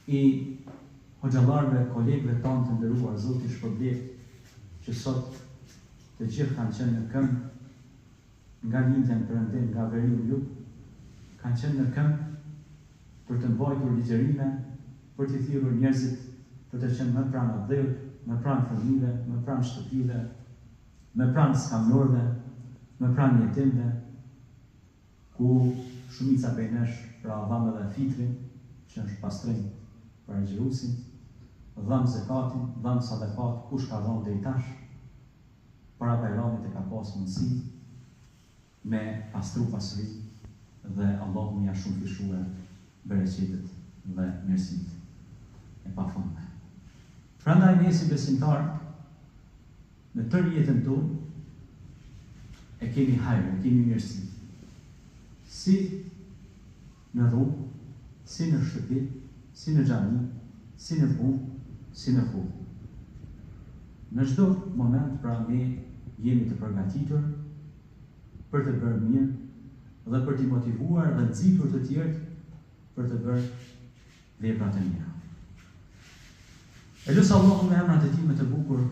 i hoxhallarëve, kolegëve tanë të nderuar, Zoti shpërblet që sot të gjithë kanë qenë në këmbë nga lindjen perëndim, nga veriu jug, kanë qenë në këmbë për të mbajtur ligjerime, për të thirrur njerëzit për të qenë më pranë adhëut, më pranë fëmijëve, më pranë shtëpive, më pranë skamnorëve, më pranë jetimëve, ku shumica prej nesh pra dhamë edhe fitrin, që është pastrim për xherusin, dhamë zekatin, dhamë sadakat, kush ka dhënë deri tash, para Bajramit e ka pas mundësi me pastru pasuri dhe Allahu më ja shumë fishuar bereqetet dhe mirësitë e pafundme. Prandaj ne si besimtar në tërë jetën tonë e kemi hajër, e kemi mirësi. Si në rrugë, si në shtëpi, si në xhami, si në punë, si në kohë. Në çdo moment pra ne jemi të përgatitur për të bërë mirë dhe për t'i motivuar dhe nxitur të tjerët për të bërë veprat e mira. E lutem Allahun me emrat e tij më të bukur,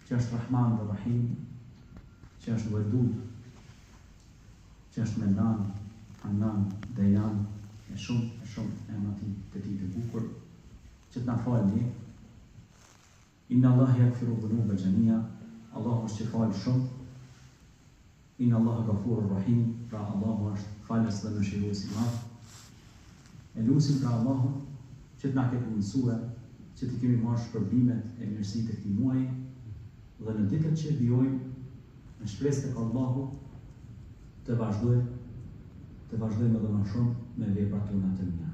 që është Rahman dhe Rahim, që është Wadud, që është Menan, Hanan, Dayan, e shumë emrat të tij të bukur, që të na falë ne. Inna Allah yaghfiru dhunuba jamia, Allahu është që falë shumë. Inna Allah ghafurur rahim, pra Allahu është falës dhe mëshirues i madh. E lutim pra Allahun që të na ketë mundësuar që të kemi marrë shpërblimet e mirësitë të këtij muaji dhe në ditët që vijojnë në shpresë tek Allahu të vazhdojmë edhe më shumë me veprat tona të mira.